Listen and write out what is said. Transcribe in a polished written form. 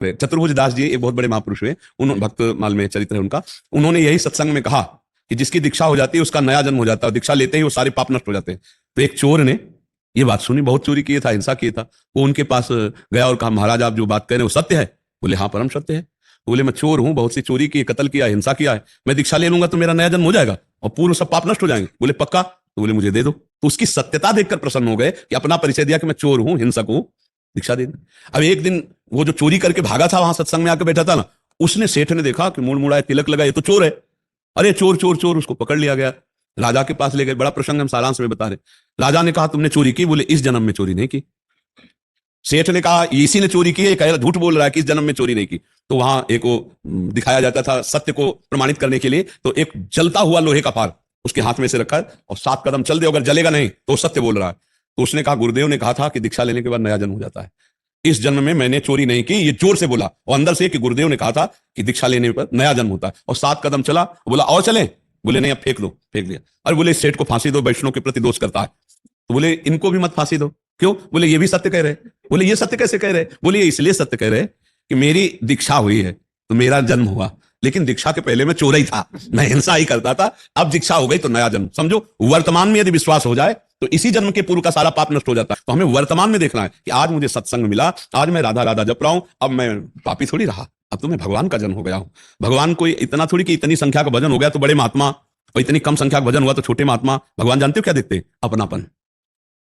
चतुर्भुज दास जी एक बहुत बड़े महापुरुष हुए, उन्होंने भक्त माल में चरित्र है उनका, उन्होंने यही सत्संग में कहा कि जिसकी दीक्षा हो जाती है उसका नया जन्म हो जाता है, दीक्षा लेते ही वो सारे पाप नष्ट हो जाते हैं। तो एक चोर ने ये बात सुनी, बहुत चोरी किए था, हिंसा किए था, वो उनके पास गया और कहा महाराज आप जो बात कह रहे हैं वो सत्य है? बोले हाँ परम सत्य है। बोले मैं चोर हूं, बहुत सी चोरी की, कत्ल किया, हिंसा किया है, मैं दीक्षा ले लूंगा तो मेरा नया जन्म हो जाएगा और पूर्व सब पाप नष्ट हो जाएंगे। बोले पक्का? तो बोले मुझे दे दो। तो उसकी सत्यता देखकर प्रसन्न हो गए कि अपना परिचय दिया कि मैं चोर हूं, हिंसक हूं, दीक्षा दे। अब एक दिन वो जो चोरी करके भागा था वहां सत्संग में आकर बैठा था ना, उसने, सेठ ने देखा कि मुड़ मुड़ा तिलक लगा, ये तो चोर है, अरे चोर चोर चोर, उसको पकड़ लिया गया, राजा के पास ले गए। बड़ा प्रसंग हम सारांश में बता रहे। राजा ने कहा तुमने चोरी की? बोले इस जन्म में चोरी नहीं की। सेठ ने कहा इसी ने चोरी की है, कह रहा झूठ बोल रहा है कि इस जन्म में चोरी नहीं की। तो वहां एक वो दिखाया जाता था सत्य को प्रमाणित करने के लिए, तो एक जलता हुआ लोहे का फार उसके हाथ में से रखा है और 7 कदम चल दे, अगर जलेगा नहीं तो सत्य बोल रहा है। तो उसने कहा गुरुदेव ने कहा था कि दीक्षा लेने के बाद नया जन्म हो जाता है, इस जन्म में मैंने चोरी नहीं की। ये जोर से बोला और अंदर से कि गुरुदेव ने कहा था कि दीक्षा लेने पर नया जन्म होता है, और 7 कदम चला। बोला और चले? बोले नहीं अब फेंक दो। फेंक दिया। अरे बोले सेठ को फांसी दो, वैष्णव के प्रति दोष करता है। तो बोले इनको भी मत फांसी दो। क्यों? बोले ये भी सत्य कह रहे। बोले ये सत्य कैसे कह रहे? बोले ये इसलिए सत्य कह रहे कि मेरी दीक्षा हुई है तो मेरा जन्म हुआ, लेकिन दीक्षा के पहले मैं चोर ही था, मैं हिंसा ही करता था, अब दीक्षा हो गई तो नया जन्म। समझो वर्तमान में यदि विश्वास हो जाए तो इसी जन्म के पूर्व का सारा पाप नष्ट हो जाता है। तो हमें वर्तमान में देखना है कि आज मुझे सत्संग मिला, आज मैं राधा राधा जप रहा हूं, अब मैं पापी थोड़ी रहा, अब तो मैं भगवान का जन्म हो गया हूं। भगवान कोई इतना थोड़ी कि इतनी संख्या का भजन हो गया तो बड़े महात्मा, और इतनी कम संख्या का भजन हुआ तो छोटे महात्मा। भगवान जानते हो क्या देखते? अपनापन।